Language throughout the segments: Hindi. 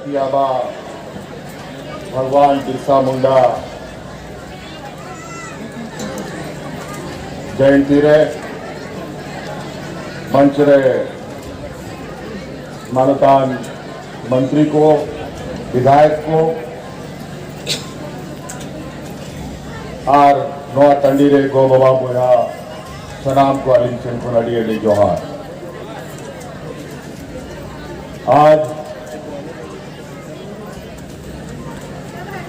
धरती आबा भगवान बिरसा मुंडा जयंती रे मंच रे मानतान मंत्री को विधायक को और नोआ तंडी रे गो बाबा बोया सनाम को अलिम सिंह को नडी अली जोहार। आज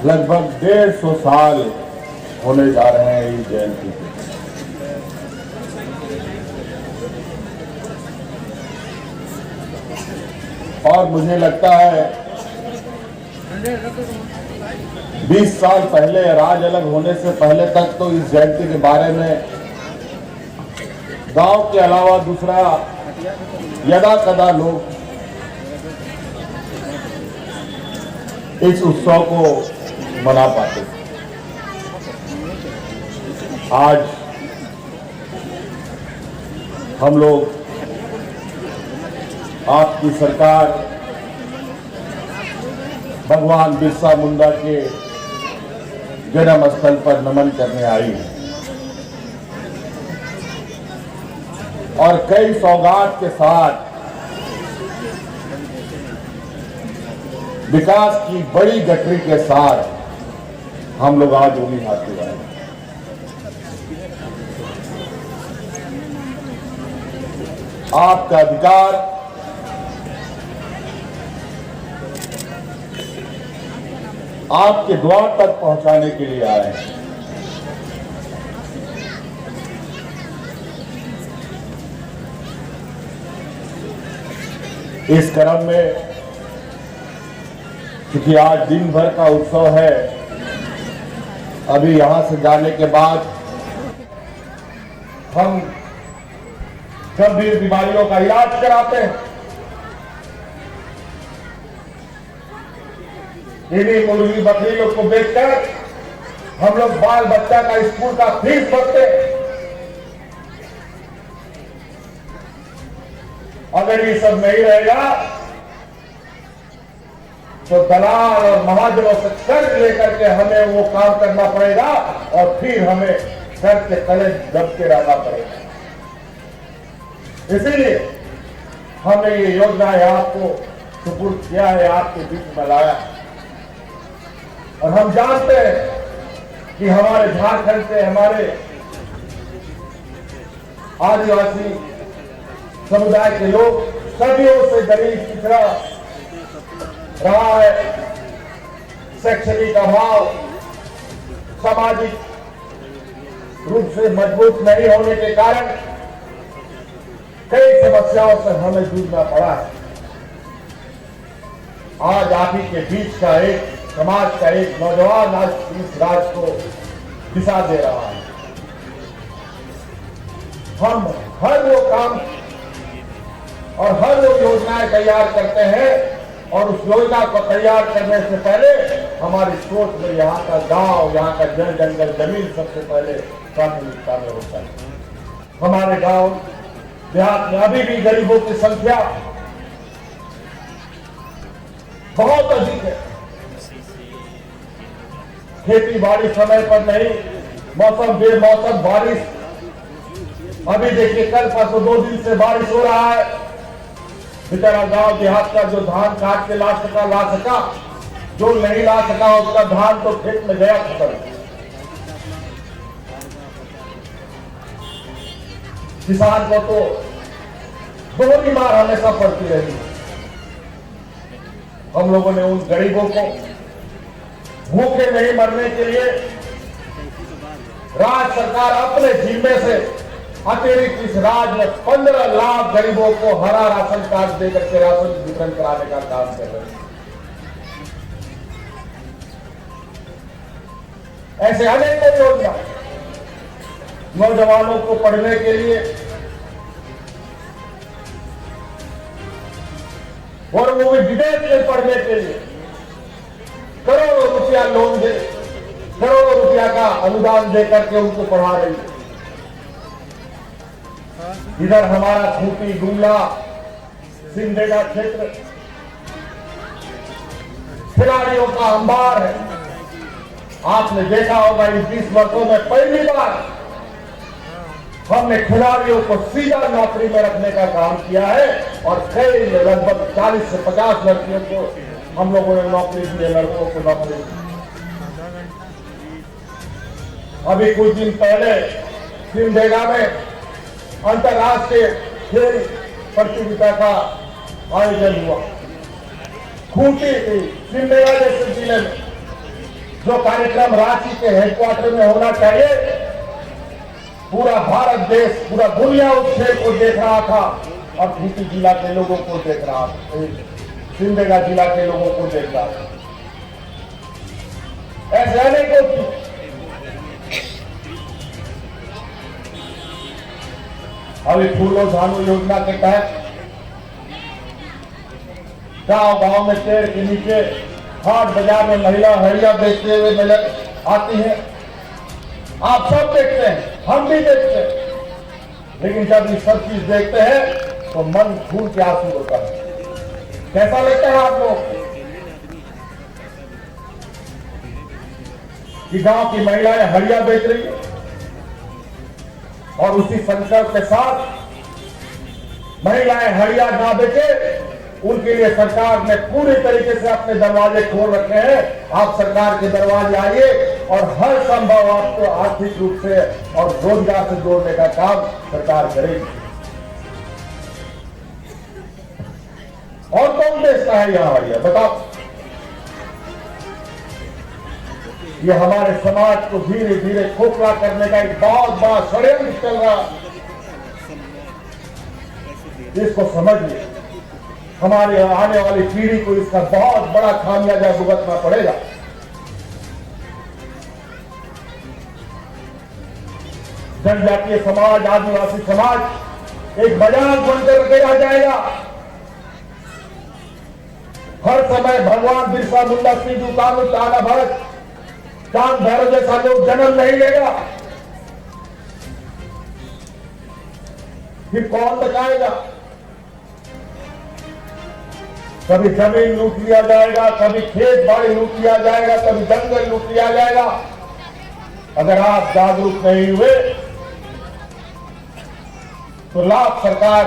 लगभग 150 साल होने जा रहे हैं इस जयंती के। और मुझे लगता है 20 साल पहले राज अलग होने से पहले तक तो इस जयंती के बारे में गांव के अलावा दूसरा यदा कदा लोग इस उत्सव को मना पाते। आज हम लोग आपकी सरकार भगवान बिरसा मुंडा के जन्म स्थल पर नमन करने आई है और कई सौगात के साथ विकास की बड़ी गठरी के साथ हम लोग आज उन्हीं हाथी आए। आपका अधिकार आपके द्वार तक पहुंचाने के लिए आए हैं। इस क्रम में क्योंकि आज दिन भर का उत्सव है, अभी यहां से जाने के बाद हम गंभीर बीमारियों का इलाज कराते हैं। इन्हीं मुर्गी बकरी लोग को बेचकर हम लोग बाल बच्चा का स्कूल का फीस भरते। अगर ये सब नहीं रहेगा तो दलाल और महाजनों से कर्ज लेकर के हमें वो काम करना पड़ेगा और फिर हमें कर्ज के तले दब के रहना पड़ेगा। इसीलिए हमने ये योजना आपको सुपुर्द किया है, आपके बीच में लाया है। और हम जानते हैं कि हमारे झारखंड से हमारे आदिवासी समुदाय के लोग सदियों से गरीब पिछड़ा रहा है। शैक्षणिक अभाव, सामाजिक रूप से मजबूत नहीं होने के कारण कई समस्याओं से हमें जूझना पड़ा है। आज आप ही के बीच का एक समाज का एक नौजवान आज इस राज्य को दिशा दे रहा है। हम हर वो काम और हर वो योजनाएं तैयार करते हैं और उस योजना को तैयार करने से पहले हमारी सोच में यहाँ का गांव, यहाँ का जल जंगल जमीन सबसे पहले प्राथमिकता में होता है। हमारे गांव देहात में अभी भी गरीबों की संख्या बहुत अधिक है। खेती बाड़ी समय पर नहीं, मौसम बेमौसम बारिश। अभी देखिए कल परसों 2 दिन से बारिश हो रहा है। बेचारा गांव देहात का जो धान काट के ला सका, जो नहीं ला सका उसका धान तो खेत में गया खत्म। किसान को तो दोहरी मार हमेशा पड़ती रही। हम लोगों ने उन गरीबों को भूखे नहीं मरने के लिए राज्य सरकार अपने जिम्मे से अतिरिक्त इस राज्य में 15 लाख गरीबों को हरा राशन कार्ड देकर के राशन वितरण कराने का काम कर रहे हैं। ऐसे अनेक योजना नौजवानों को पढ़ने के लिए और वो भी विदेश में पढ़ने के लिए करोड़ों रुपया लोन दे, करोड़ों रुपया का अनुदान देकर के उनको पढ़ा रही है। इधर हमारा खूंटी, गुमला, सिमडेगा क्षेत्र खिलाड़ियों का अंबार है। आपने देखा होगा इन 20 वर्षों में पहली बार हमने खिलाड़ियों को सीधा नौकरी में रखने का काम किया है और कई लगभग 40 से 50 लड़कियों को हम लोगों ने नौकरी दी है, लड़कों को नौकरी दी। अभी कुछ दिन पहले सिमडेगा में अंतर्राष्ट्रीय खेल प्रतियोगिता का आयोजन हुआ। खूंटी सिमडेगा जैसे जिले में जो कार्यक्रम रांची के हेडक्वार्टर में होना चाहिए, पूरा भारत देश, पूरा दुनिया उस खेल को देख रहा था और खूंटी जिला के लोगों को देख रहा था, सिमडेगा जिला के लोगों को देख रहा था। ऐसे अनेकों अभी फूलो झानू योजना के तहत गांव-गांव में पेड़ के नीचे हाट बाजार में महिला हरिया बेचते हुए नजर आती है। आप सब देखते हैं, हम भी देखते हैं, लेकिन जब ये सब चीज देखते हैं तो मन फूल के आंसू होता है। कैसा लगता है आप लोग कि गांव की महिलाएं हरिया बेच रही है और उसी संकल्प के साथ महिलाएं हरिया ना बेचे, उनके लिए सरकार ने पूरी तरीके से अपने दरवाजे खोल रखे हैं। आप सरकार के दरवाजे आइए और हर संभव आपको आर्थिक रूप से और रोजगार से जोड़ने का काम सरकार करेगी। और कौन बेचता है यहां हरिया, बताओ? ये हमारे समाज को धीरे धीरे खोखला करने का एक बहुत बड़ा षड्यंत्र चल रहा, इसको समझिए। हमारे आने वाली पीढ़ी को इसका बहुत बड़ा खामियाजा भुगतना पड़ेगा। जनजातीय समाज, आदिवासी समाज एक मजाक बनकर के रह जाएगा। हर समय भगवान बिरसा मुंडा, सिद्धू कानू, टाना भरत, चांद भैरव जैसा लोग जन्म नहीं लेगा, फिर कौन बचाएगा? कभी जमीन लूट लिया जाएगा, कभी खेत बाड़ी लूट लिया जाएगा, कभी जंगल लूट लिया जाएगा। अगर आप जागरूक नहीं हुए तो लाख सरकार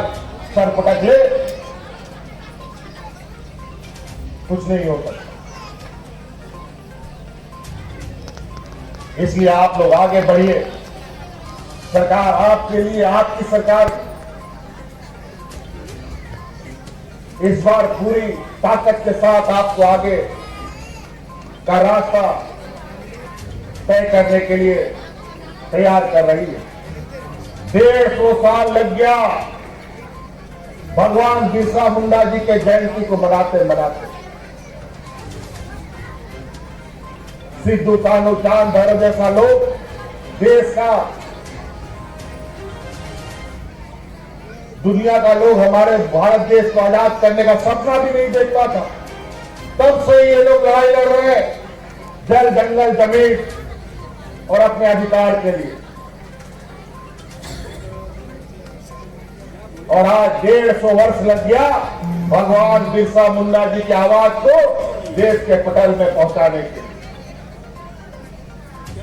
सर पटक ले, कुछ नहीं हो सकता। इसलिए आप लोग आगे बढ़िए। सरकार आपके लिए, आपकी सरकार इस बार पूरी ताकत के साथ आपको आगे का रास्ता तय करने के लिए तैयार कर रही है। 150 साल लग गया भगवान बिरसा मुंडा जी के जयंती को मनाते मनाते। सिद्धू कानू, चांद भैरव जैसा लोग देश का, दुनिया का लोग हमारे भारत देश को आजाद करने का सपना भी नहीं देखता था। तब से ये लोग लड़ाई लड़ रहे हैं जल, जंगल, जमीन और अपने अधिकार के लिए। और आज 150 वर्ष लग गया भगवान बिरसा मुंडा जी की आवाज को देश के पटल में पहुंचाने के लिए।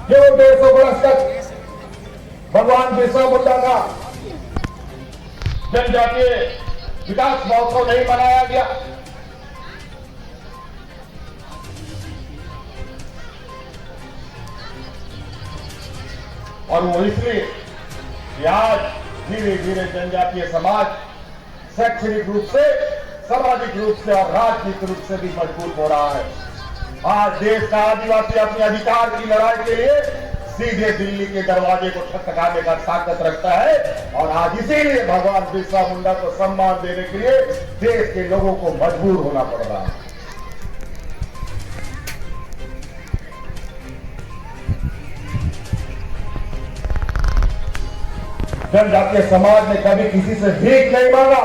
जो 150 वर्ष तक भगवान बिरसा मुंडा का जनजातीय विकास महोत्सव नहीं मनाया गया, और वो इसलिए कि आज धीरे धीरे जनजातीय समाज शैक्षणिक रूप से, सामाजिक रूप से और राजनीतिक रूप से भी मजबूत हो रहा है। आज देश का आदिवासी अपने अधिकार की लड़ाई के लिए सीधे दिल्ली के दरवाजे को खटखटाने का ताकत रखता है, और आज इसीलिए भगवान बिरसा मुंडा को सम्मान देने के लिए देश के लोगों को मजबूर होना पड़ रहा है। जनजातीय समाज ने कभी किसी से भीख नहीं मांगा,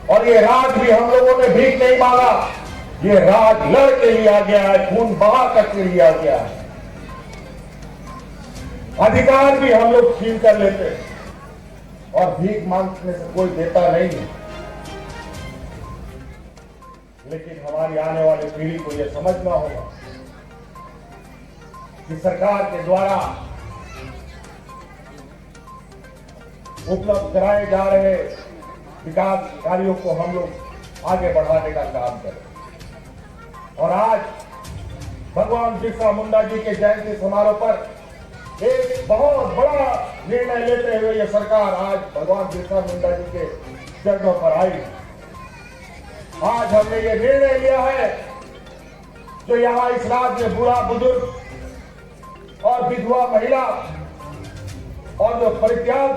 और ये राज भी हम लोगों ने भीख नहीं मांगा। ये राज लड़ के लिया गया है, खून बहा करके लिया गया है। अधिकार भी हम लोग छीन कर लेते हैं, और भीख मांगने से कोई देता नहीं है। लेकिन हमारी आने वाली पीढ़ी को यह समझना होगा कि सरकार के द्वारा उपलब्ध कराए जा रहे विकास कार्यों को हम लोग आगे बढ़ाने का काम करें। और आज भगवान बिरसा मुंडा जी के जयंती समारोह पर एक बहुत बड़ा निर्णय लेते हुए यह सरकार आज भगवान बिरसा मुंडा जी के चरणों पर आई। आज हमने ये निर्णय लिया है जो यहाँ इस राज्य में बूढ़ा बुजुर्ग और विधवा महिला और जो परित्याग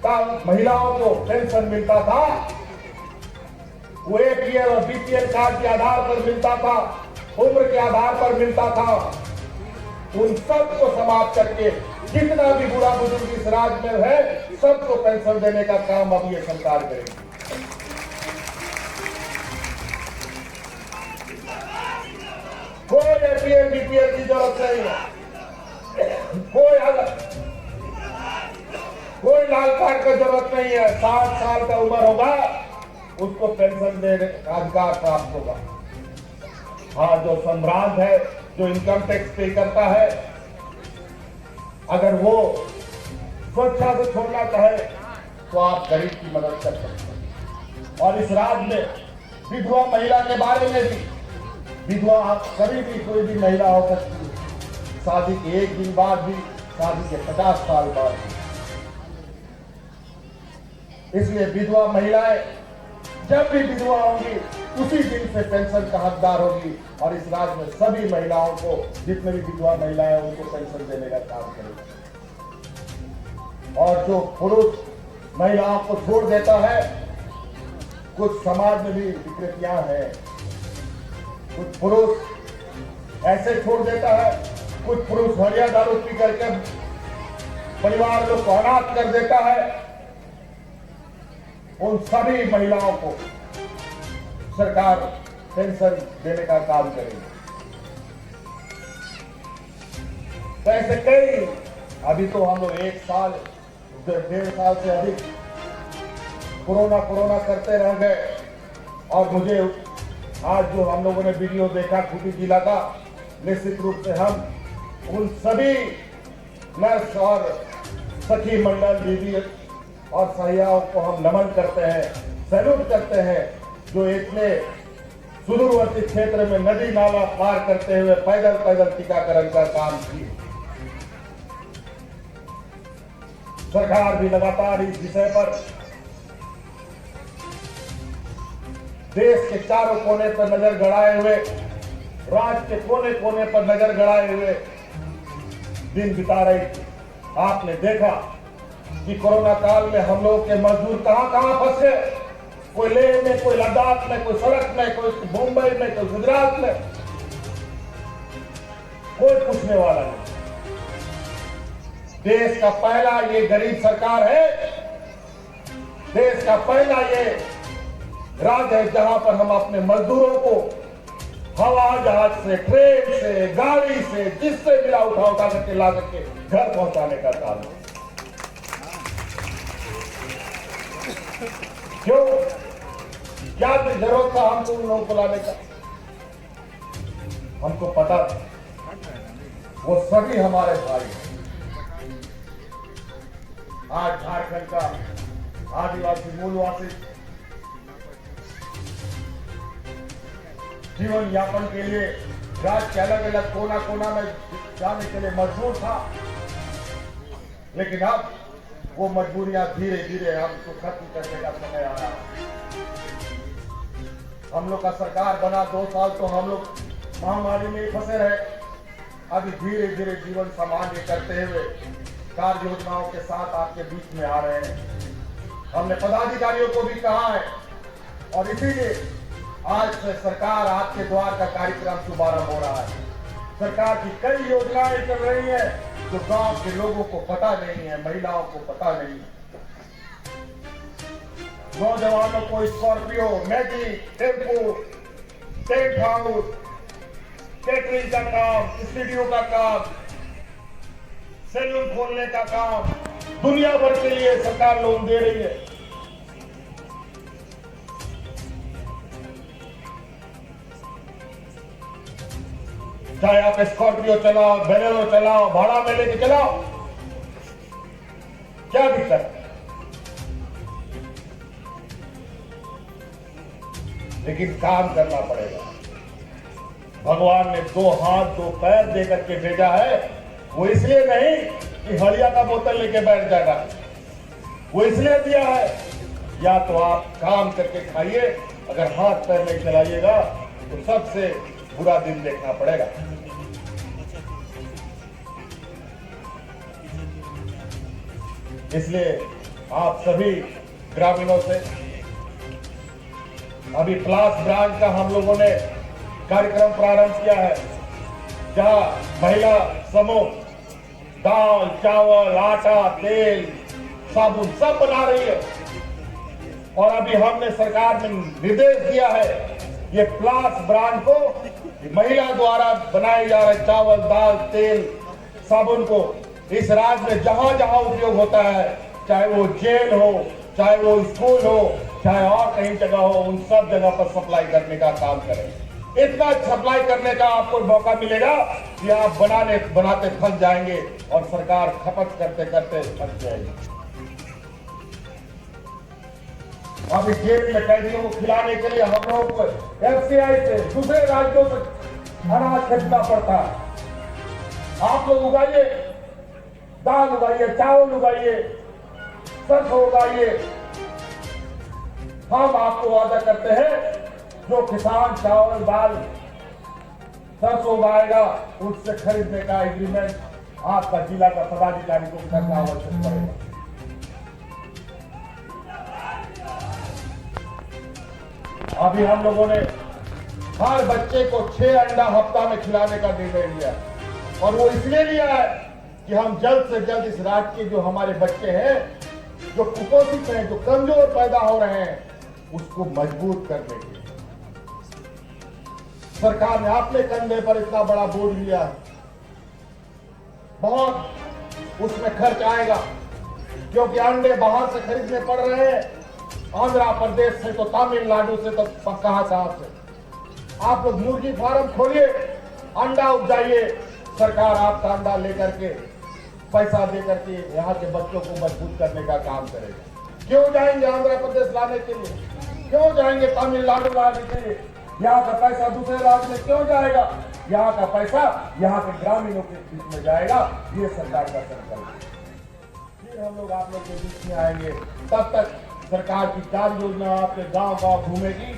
का महिलाओं को पेंशन मिलता था, वो APL और BPL कार्ड के आधार पर मिलता था, उम्र के आधार पर मिलता था, उन सबको समाप्त करके जितना भी बूढ़ा बुजुर्ग इस राज्य में है सबको पेंशन देने का काम अब ये सरकार करेगी। कोई APL BPL की जरूरत नहीं है, कोई लाल कार्ड की जरूरत नहीं है। 60 साल का उम्र होगा उसको पेंशन देने का अधिकार प्राप्त होगा। हाँ, जो संभ्रांत है, जो इनकम टैक्स पे करता है, अगर वो स्वेच्छा से छोड़ना चाहे तो आप गरीब की मदद कर सकते हैं। और इस राज्य में विधवा महिला के बारे में भी, विधवा कभी भी कोई भी महिला हो सकती है, शादी के एक दिन बाद भी, शादी के 50 साल बाद भी। इसलिए विधवा महिलाएं जब भी विधवा होंगी उसी दिन से पेंशन का हकदार होगी। और इस राज्य में सभी महिलाओं को, जितने भी विधवा महिलाएं हैं, उनको पेंशन देने का काम करेगी। और जो पुरुष महिलाओं को छोड़ देता है, कुछ समाज में भी विकृतियां हैं, कुछ पुरुष ऐसे छोड़ देता है, कुछ पुरुष हरिया दारू पी करके परिवार लोग को अनाथ कर देता है। उन सभी महिलाओं को सरकार पेंशन देने का काम करेगी। तो ऐसे कई, अभी तो हम लोग 1 साल 1.5 साल से अधिक कोरोना करते रह गए। और मुझे आज जो हम लोगों ने वीडियो देखा खूंटी जिला का, निश्चित रूप से हम उन सभी नर्स और सखी मंडल दीदी और सहियाओं को हम नमन करते हैं, सैल्यूट करते हैं, जो इतने सुदूरवर्ती क्षेत्र में नदी नाला पार करते हुए पैदल टीकाकरण का काम किए। सरकार भी लगातार इस विषय पर देश के चारों कोने पर नजर गड़ाए हुए, राज्य के कोने कोने पर नजर गड़ाए हुए दिन बिता रही थी। आपने देखा कि कोरोना काल में हम लोग के मजदूर कहां फंसे, कोई लेह में, कोई लद्दाख में, कोई सड़क में, कोई मुंबई में, कोई गुजरात में, कोई पूछने वाला नहीं। देश का पहला ये गरीब सरकार है, देश का पहला ये राज्य है जहां पर हम अपने मजदूरों को हवाई जहाज से, ट्रेन से, गाड़ी से, जिससे मिला उठा करके ला करके घर पहुंचाने का काम है। क्यों? क्या जरूरत था हमको उन लोगों को लाने का? हमको पता था वो सभी हमारे भाई हैं। आज झारखंड का आदिवासी मूलवासी जीवन यापन के लिए राज्य के अलग अलग कोना में जाने के लिए मजबूर था, लेकिन अब वो मजबूरियां धीरे धीरे हमको खत्म करने का समय आ रहा है। हम लोग का सरकार बना 2 साल तो हम लोग महामारी में फंसे रहे। अभी धीरे धीरे जीवन सामान्य करते हुए कार्य योजनाओं के साथ आपके बीच में आ रहे हैं। हमने पदाधिकारियों को भी कहा है और इसीलिए आज से सरकार आपके द्वार का कार्यक्रम शुभारंभ हो रहा है। सरकार की कई योजनाएं चल रही है जो गांव के लोगों को पता नहीं है, महिलाओं को पता नहीं है। नौजवानों को Scorpio, magic, tempo, tent house, catering का काम, स्टूडियो का काम, सैलून खोलने का काम, दुनिया भर के लिए सरकार लोन दे रही है। चाहे आप स्कॉर्पियो चलाओ, बेलेरो चलाओ, भाड़ा में लेके चलाओ, क्या दिक्कत है? लेकिन काम करना पड़ेगा। भगवान ने 2 हाथ 2 पैर देकर के भेजा है, वो इसलिए नहीं कि हड़िया का बोतल लेके बैठ जाएगा, वो इसलिए दिया है या तो आप काम करके खाइए, अगर हाथ पैर नहीं चलाइएगा तो सबसे बुरा दिन देखना पड़ेगा। इसलिए आप सभी ग्रामीणों से अभी प्लास ब्रांच का हम लोगों ने कार्यक्रम प्रारंभ किया है, जहां महिला समूह दाल, चावल, आटा, तेल, साबुन सब बना रही है। और अभी हमने सरकार ने निर्देश दिया है, ये प्लास ब्रांड को महिला द्वारा बनाए जा रहे चावल, दाल, तेल, साबुन को इस राज्य में जहां जहां उपयोग होता है, चाहे वो जेल हो, चाहे वो स्कूल हो, चाहे और कहीं जगह हो, उन सब जगह पर सप्लाई करने का काम करें। इतना सप्लाई करने का आपको मौका मिलेगा कि आप बनाते थक जाएंगे और सरकार खपत करते करते थक जाएगी। अब इस जेल में कैदियों को खिलाने के लिए हम लोग को एफसीआई से दूसरे राज्यों से अनाज खरीदना पड़ता है। आप लोग उगाइए, दाल उगाइए, चावल उगाइए, सरसों उगाइए। हम आपको वादा करते हैं, जो किसान चावल, दाल, सरसों उगाएगा उससे खरीदने का एग्रीमेंट आपका जिला का पदाधिकारी को करना आवश्यक पड़ेगा। अभी हम लोगों ने हर बच्चे को 6 अंडा हफ्ता में खिलाने का निर्णय लिया, और वो इसलिए लिया है कि हम जल्द से जल्द इस राज्य के जो हमारे बच्चे हैं, जो कुपोषित हैं, जो कमजोर पैदा हो रहे हैं, उसको मजबूत करने के लिए सरकार ने अपने कंधे पर इतना बड़ा बोझ लिया है। बहुत उसमें खर्च आएगा, क्योंकि अंडे बाहर से खरीदने पड़ रहे हैं, आंध्र प्रदेश से तो तमिलनाडु से तो कहां से। आप लोग मुर्गी फार्म खोलिए, अंडा उपजाइए, सरकार आपका अंडा लेकर के पैसा देकर के यहाँ के बच्चों को मजबूत करने का काम करेगा। क्यों जाएंगे आंध्र प्रदेश लाने के लिए, क्यों जाएंगे तमिलनाडु लाने के लिए? यहाँ का पैसा दूसरे राज्य में क्यों जाएगा? यहाँ का पैसा यहाँ के ग्रामीणों के बीच में जाएगा। ये सरकार का संकल्प है। फिर हम लोग आप लोग के बीच में आएंगे, तब तक सरकार की 4 योजना आपके गांव-गांव घूमेगी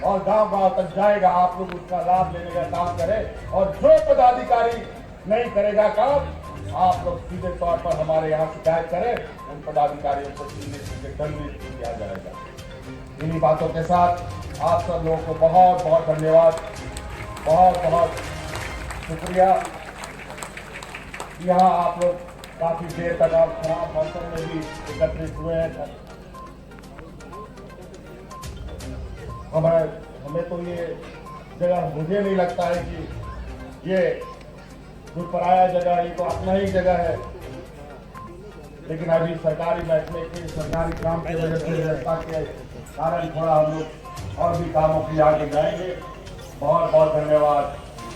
और गांव-गांव तक जाएगा। आप लोग उसका लाभ लेने का काम करें, और जो पदाधिकारी नहीं करेगा काम, आप लोग सीधे तौर पर हमारे यहाँ शिकायत करें, उन पदाधिकारियों को सीधे दंडित किया जाएगा। इन्हीं बातों के साथ आप सब लोगों को बहुत बहुत धन्यवाद, बहुत बहुत शुक्रिया। यहाँ आप लोग काफी देर तक आप खराब मौसम में भी एकत्रित हुए हैं। हमें तो ये जगह, मुझे नहीं लगता है कि ये कोई पराया जगह है, ये तो अपना ही जगह है। लेकिन अभी सरकारी महकमे के सरकारी काम की वजह से व्यवस्था के कारण थोड़ा हम लोग और भी कामों की आगे जाएंगे। बहुत बहुत धन्यवाद।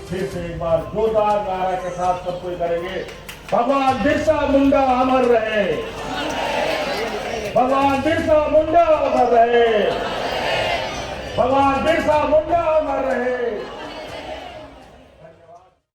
फिर से एक बार जोरदार नारा के साथ सब कोई करेंगे, भगवान बिरसा मुंडा अमर रहे, भगवान बिरसा मुंडा अमर रहे, भगवान बिरसा मुंडा अमर रहे।